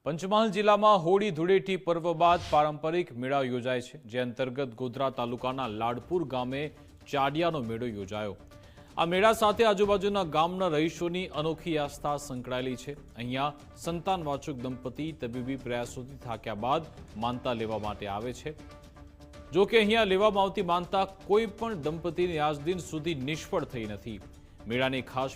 પંચમહાલ જિલ્લામાં હોળી ધૂળેટી પર્વ બાદ પારંપરિક મેળા યોજાય છે, જે અંતર્ગત ગોધરા તાલુકાના લાડપુર ગામે ચાડિયાનો મેળો યોજાયો। આ મેળા સાથે આજુબાજુના ગામના રહીશોની અનોખી આસ્થા સંકળાયેલી છે। અહીંયા સંતાનવાચક દંપતી તબીબી પ્રયાસોથી થાક્યા બાદ માનતા લેવા માટે આવે છે। જો કે અહીંયા લેવામાં આવતી માનતા કોઈ પણ દંપતીને આજ દિન સુધી નિષ્ફળ થઈ નથી। મેળાની ખાસ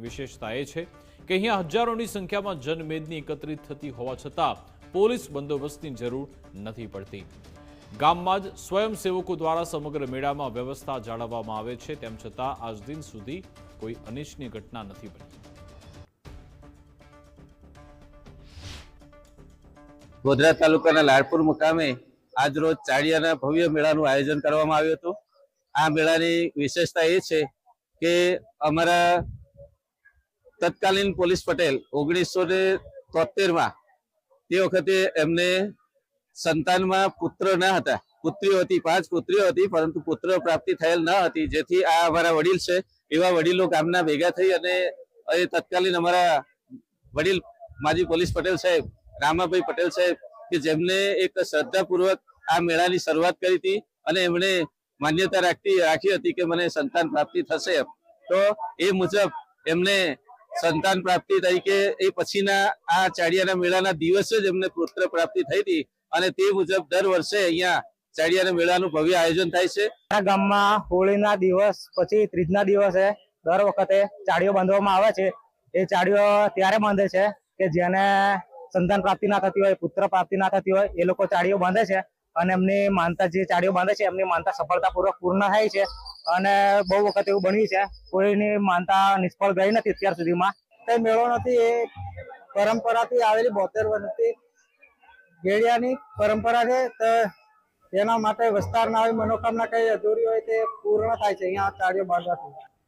વિશેષતા એ છે કે અહીંયા હજારોની સંખ્યામાં જનમેદની એકત્રિત થતી હોવા છતાં પોલીસ બંદોબસ્તની જરૂર નથી પડતી। ગામમાં જ સ્વયંસેવકો દ્વારા સમગ્ર મેળામાં વ્યવસ્થા જાળવવામાં આવે છે, તેમ છતાં આજ દિન સુધી કોઈ અનિચ્છનીય ઘટના નથી બની। ગોધરા તાલુકાના લાડપુર મુકામે આજ રોજ ચાડિયાના ભવ્ય મેળાનું આયોજન કરવામાં આવ્યું હતું। આ મેળાની વિશેષતા એ છે કે અમારા તત્કાલીન પોલીસ પટેલ 1973માં તે વખતે એમને સંતાનમાં પુત્ર ન હતા, પુત્રીઓ હતી, 5 પુત્રીઓ હતી, પરંતુ પુત્ર પ્રાપ્તિ થયેલ ન હતી, જેથી આ અમારા વડીલ છે એવા વડીલો ગામના ભેગા થઈ અને એ તત્કાલીન અમારા વડીલ માજી પોલીસ પટેલ સાહેબ રામાભાઈ પટેલ સાહેબ કે જેમને એક શ્રદ્ધાપૂર્વક આ મેળાની શરૂઆત કરી હતી અને એમણે માન્યતા રાખી હતી કે મને સંતાન પ્રાપ્તિ થશે, તો એ મુજબ એમને સંતાન પ્રાપ્તિ તરીકે એ પછીના આ ચાડિયાના મેળાના દિવસે જ એમને પુત્ર પ્રાપ્તિ થઈ હતી અને તે મુજબ દર વર્ષે અહીંયા ચાડિયાના મેળાનું ભવ્ય આયોજન થાય છે। આ ગામમાં હોળીના દિવસ પછી ત્રીજના દિવસે દર વખતે ચાડીઓ બાંધવામાં આવે છે। એ ચાડીઓ ત્યારે બાંધે છે કે જેને સંતાન પ્રાપ્તિ ના થતી હોય, પુત્ર પ્રાપ્તિ ના થતી હોય, એ લોકો ચાડીઓ બાંધે છે અને એમની માનતા જે ચાડીઓ બાંધે છે એમની માનતા સફળતાપૂર્વક પૂર્ણ થાય છે અને બહુ વખત એવું બન્યું છે કોઈની માનતા નિષ્ફળ ગઈ નથી અત્યાર સુધીમાં। કઈ મેળો નથી, એ પરંપરાથી આવેલી 72 વર્ષથી ગેડિયાની પરંપરા છે, તો તેના માટે વિસ્તારના આવી મનોકામના કઈ અધૂરી હોય તે પૂર્ણ થાય છે અહીંયા ચાડીઓ બાંધવાથી।